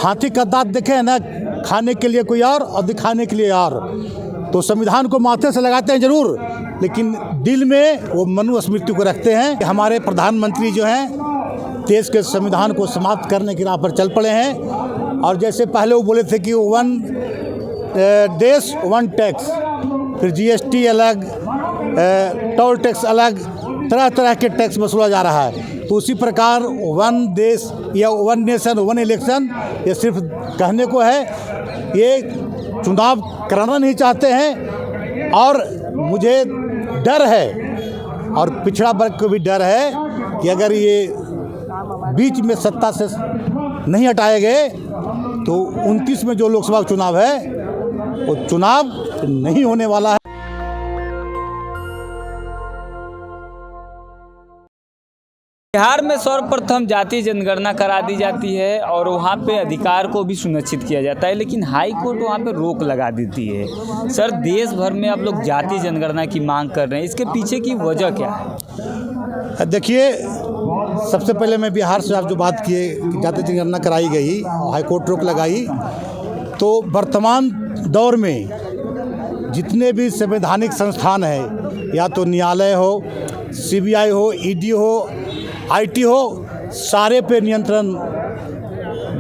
हाथी का दांत देखे ना, खाने के लिए कोई और दिखाने के लिए और। तो संविधान को माथे से लगाते हैं जरूर, लेकिन दिल में वो मनुस्मृति को रखते हैं। हमारे प्रधानमंत्री जो हैं देश के संविधान को समाप्त करने की राह पर चल पड़े हैं। और जैसे पहले वो बोले थे कि वन देश वन टैक्स, फिर जीएसटी अलग, टोल टैक्स अलग, तरह तरह के टैक्स वसूला जा रहा है। तो उसी प्रकार वन देश या वन नेशन वन इलेक्शन ये सिर्फ कहने को है, ये चुनाव कराना नहीं चाहते हैं। और मुझे डर है और पिछड़ा वर्ग को भी डर है कि अगर ये बीच में सत्ता से नहीं हटाए गए तो 29 में जो लोकसभा चुनाव है वो चुनाव नहीं होने वाला है। बिहार में सर्वप्रथम जाति जनगणना करा दी जाती है और वहाँ पे अधिकार को भी सुनिश्चित किया जाता है, लेकिन हाई कोर्ट वहाँ पे रोक लगा देती है। सर, देश भर में आप लोग जाति जनगणना की मांग कर रहे हैं, इसके पीछे की वजह क्या है? देखिए, सबसे पहले मैं बिहार से आप जो बात किए कि जाति जनगणना कराई गई और हाई कोर्ट रोक लगाई, तो वर्तमान दौर में जितने भी संवैधानिक संस्थान हैं, या तो न्यायालय हो, सीबीआई हो, ईडी हो, आईटी हो, सारे पे नियंत्रण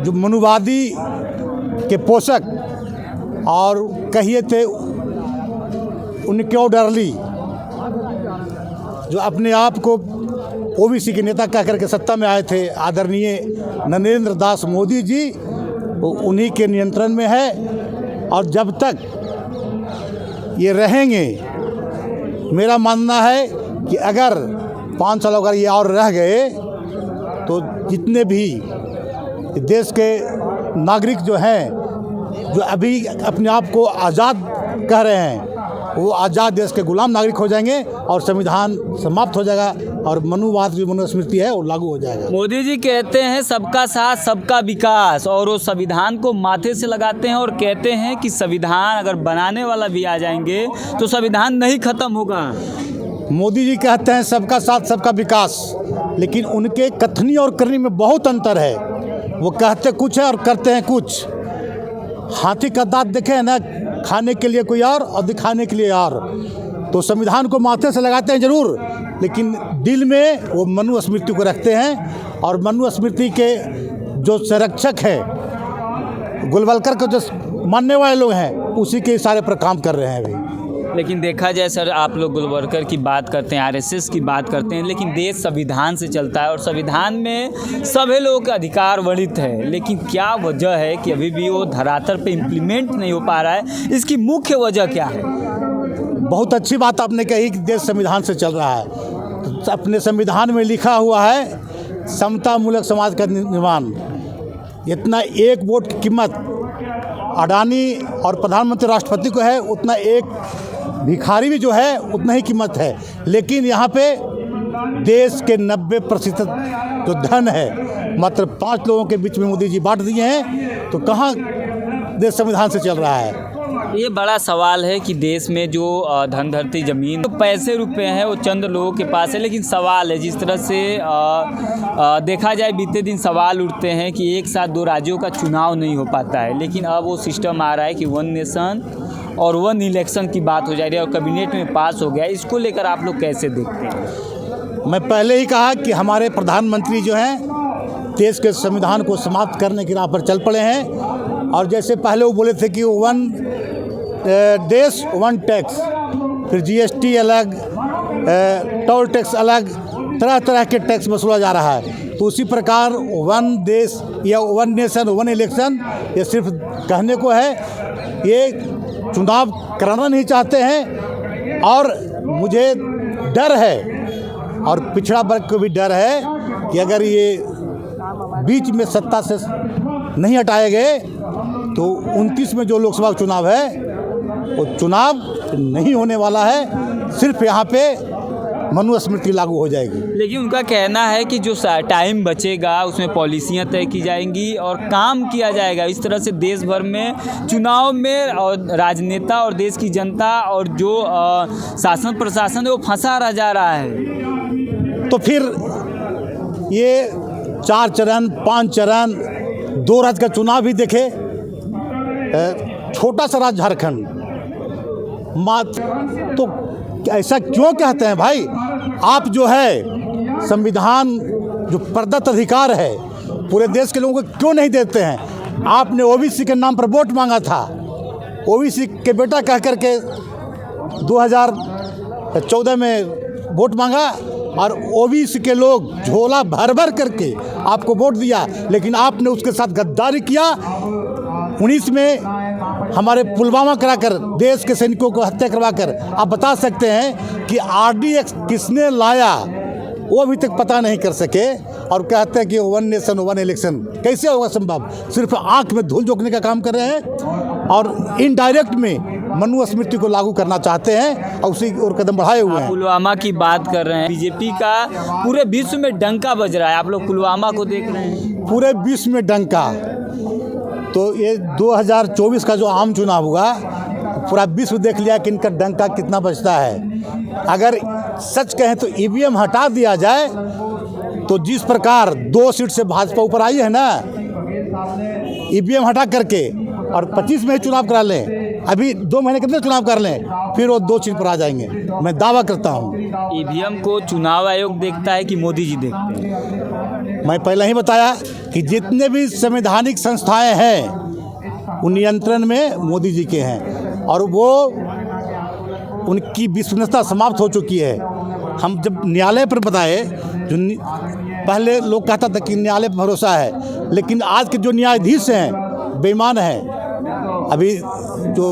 जो मनुवादी के पोषक और कहिए थे उनके ऑर्डरली जो अपने आप को ओबीसी के नेता कह करके सत्ता में आए थे, आदरणीय नरेंद्र दास मोदी जी, वो उन्हीं के नियंत्रण में है। और जब तक ये रहेंगे, मेरा मानना है कि अगर 5 साल अगर ये और रह गए तो जितने भी देश के नागरिक जो हैं, जो अभी अपने आप को आज़ाद कह रहे हैं, वो आज़ाद देश के गुलाम नागरिक हो जाएंगे और संविधान समाप्त हो जाएगा और मनुवाद जो मनुस्मृति है वो लागू हो जाएगा। मोदी जी कहते हैं सबका साथ सबका विकास, और वो संविधान को माथे से लगाते हैं और कहते हैं कि संविधान अगर बनाने वाला भी आ जाएंगे तो संविधान नहीं खत्म होगा। मोदी जी कहते हैं सबका साथ सबका विकास, लेकिन उनके कथनी और करनी में बहुत अंतर है। वो कहते कुछ है और करते हैं कुछ। हाथी का दांत देखे ना, खाने के लिए कोई और दिखाने के लिए और। तो संविधान को माथे से लगाते हैं जरूर, लेकिन दिल में वो मनुस्मृति को रखते हैं। और मनुस्मृति के जो संरक्षक हैं, गोलवलकर को जो मानने वाले लोग हैं, उसी के इशारे पर काम कर रहे हैं अभी। लेकिन देखा जाए सर, आप लोग गोलवलकर की बात करते हैं, आरएसएस की बात करते हैं, लेकिन देश संविधान से चलता है और संविधान में सभी लोगों के अधिकार वर्णित है। लेकिन क्या वजह है कि अभी भी वो धरातल पे इम्प्लीमेंट नहीं हो पा रहा है? इसकी मुख्य वजह क्या है? बहुत अच्छी बात आपने कही कि देश संविधान से चल रहा है। तो अपने संविधान में लिखा हुआ है समता मूलक समाज का निर्माण। इतना एक वोट की कीमत अडानी और प्रधानमंत्री राष्ट्रपति को है, उतना एक भिखारी भी जो है उतना ही कीमत है। लेकिन यहाँ पे देश के 90% जो धन है मात्र 5 लोगों के बीच में मोदी जी बांट दिए हैं। तो कहाँ देश संविधान से चल रहा है? ये बड़ा सवाल है कि देश में जो धन धरती ज़मीन तो पैसे रुपए हैं वो चंद लोगों के पास है। लेकिन सवाल है, जिस तरह से देखा जाए बीते दिन सवाल उठते हैं कि एक साथ 2 राज्यों का चुनाव नहीं हो पाता है, लेकिन अब वो सिस्टम आ रहा है कि वन नेशन और वन इलेक्शन की बात हो जा रही है और कैबिनेट में पास हो गया। इसको लेकर आप लोग कैसे देखते हैं? मैं पहले ही कहा कि हमारे प्रधानमंत्री जो हैं देश के संविधान को समाप्त करने की राह पर चल पड़े हैं। और जैसे पहले वो बोले थे कि वन देश वन टैक्स, फिर जीएसटी अलग, टोल टैक्स अलग, तरह तरह के टैक्स वसूला जा रहा है। तो उसी प्रकार वन देश या वन नेशन वन इलेक्शन ये सिर्फ कहने को है, ये चुनाव कराना नहीं चाहते हैं। और मुझे डर है और पिछड़ा वर्ग को भी डर है कि अगर ये बीच में सत्ता से नहीं हटाए गए तो 29 में जो लोकसभा चुनाव है वो चुनाव नहीं होने वाला है। सिर्फ यहाँ पे मनुस्मृति लागू हो जाएगी। लेकिन उनका कहना है कि जो टाइम बचेगा उसमें पॉलिसियाँ तय की जाएंगी और काम किया जाएगा। इस तरह से देश भर में चुनाव में और राजनेता और देश की जनता और जो शासन प्रशासन है वो फंसा रह जा रहा है। तो फिर ये 4 चरण 5 चरण 2 राज्य का चुनाव भी देखे, छोटा सा राज्य झारखंड, तो ऐसा क्यों कहते हैं भाई? आप जो है संविधान जो प्रदत्त अधिकार है पूरे देश के लोगों को क्यों नहीं देते हैं? आपने ओबीसी के नाम पर वोट मांगा था, ओबीसी के बेटा कह करके 2014 में वोट मांगा और ओबीसी के लोग झोला भर भर करके आपको वोट दिया, लेकिन आपने उसके साथ गद्दारी किया। 19 में हमारे पुलवामा कराकर देश के सैनिकों को हत्या करवाकर आप बता सकते हैं कि आरडीएक्स किसने लाया, वो अभी तक पता नहीं कर सके और कहते हैं कि 1 नेशन 1 इलेक्शन कैसे होगा संभव? सिर्फ आंख में धूल झोंकने का काम कर रहे हैं और इनडायरेक्ट में मनुस्मृति को लागू करना चाहते हैं और उसी और कदम बढ़ाए हुए हैं। पुलवामा की बात कर रहे हैं, बीजेपी का पूरे विश्व में डंका बज रहा है, आप लोग पुलवामा को देख रहे हैं। पूरे विश्व में डंका, तो ये 2024 का जो आम चुनाव हुआ पूरा विश्व देख लिया कि इनका डंका कितना बजता है। अगर सच कहें तो ईवीएम हटा दिया जाए तो जिस प्रकार 2 सीट से भाजपा ऊपर आई है ना, ईवीएम हटा करके और 25 में ही चुनाव करा लें, अभी 2 महीने के अंदर चुनाव कर लें, फिर वो 2 सीट पर आ जाएंगे, मैं दावा करता हूँ। ईवीएम को चुनाव आयोग देखता है कि मोदी जी देखते हैं? मैं पहले ही बताया कि जितने भी संवैधानिक संस्थाएं हैं उन नियंत्रण में मोदी जी के हैं और वो उनकी विश्वसनीयता समाप्त हो चुकी है। हम जब न्यायालय पर बताए, जो पहले लोग कहता था कि न्यायालय पर भरोसा है, लेकिन आज के जो न्यायाधीश हैं बेईमान हैं। अभी जो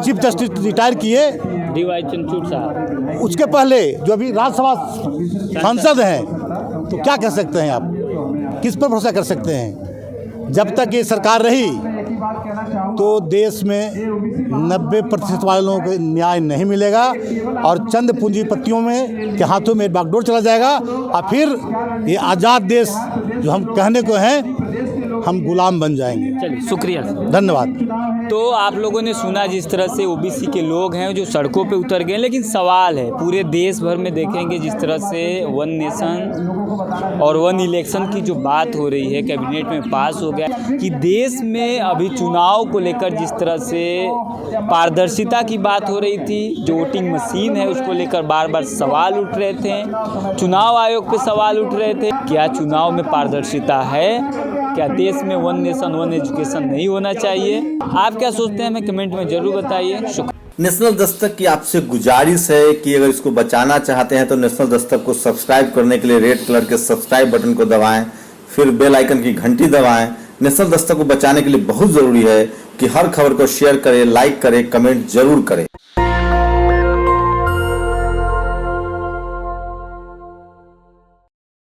चीफ जस्टिस रिटायर किए DY चंद्रचूड़ साहब, उसके पहले जो अभी राज्यसभा सांसद हैं, तो क्या कह सकते हैं आप? किस पर भरोसा कर सकते हैं? जब तक ये सरकार रही तो देश में 90% वाले लोगों को न्याय नहीं मिलेगा और चंद पूंजीपतियों में के हाथों में बागडोर चला जाएगा और फिर ये आज़ाद देश जो हम कहने को हैं, हम गुलाम बन जाएंगे। चलिए, शुक्रिया, धन्यवाद। तो आप लोगों ने सुना जिस तरह से ओबीसी के लोग हैं जो सड़कों पे उतर गए, लेकिन सवाल है पूरे देश भर में देखेंगे जिस तरह से 1 नेशन और 1 इलेक्शन की जो बात हो रही है, कैबिनेट में पास हो गया कि देश में अभी चुनाव को लेकर जिस तरह से पारदर्शिता की बात हो रही थी, जो वोटिंग मशीन है उसको लेकर बार बार सवाल उठ रहे थे, चुनाव आयोग पे सवाल उठ रहे थे, क्या चुनाव में पारदर्शिता है? क्या देश में 1 नेशन 1 एजुकेशन नहीं होना चाहिए? आप क्या सोचते हैं, हमें कमेंट में जरूर बताइए। नेशनल दस्तक की आपसे गुजारिश है कि अगर इसको बचाना चाहते हैं तो नेशनल दस्तक को सब्सक्राइब करने के लिए रेड कलर के सब्सक्राइब बटन को दबाएं, फिर बेल आइकन की घंटी दबाएं। नेशनल दस्तक को बचाने के लिए बहुत जरूरी है कि हर खबर को शेयर करें, लाइक करें, कमेंट जरूर करें।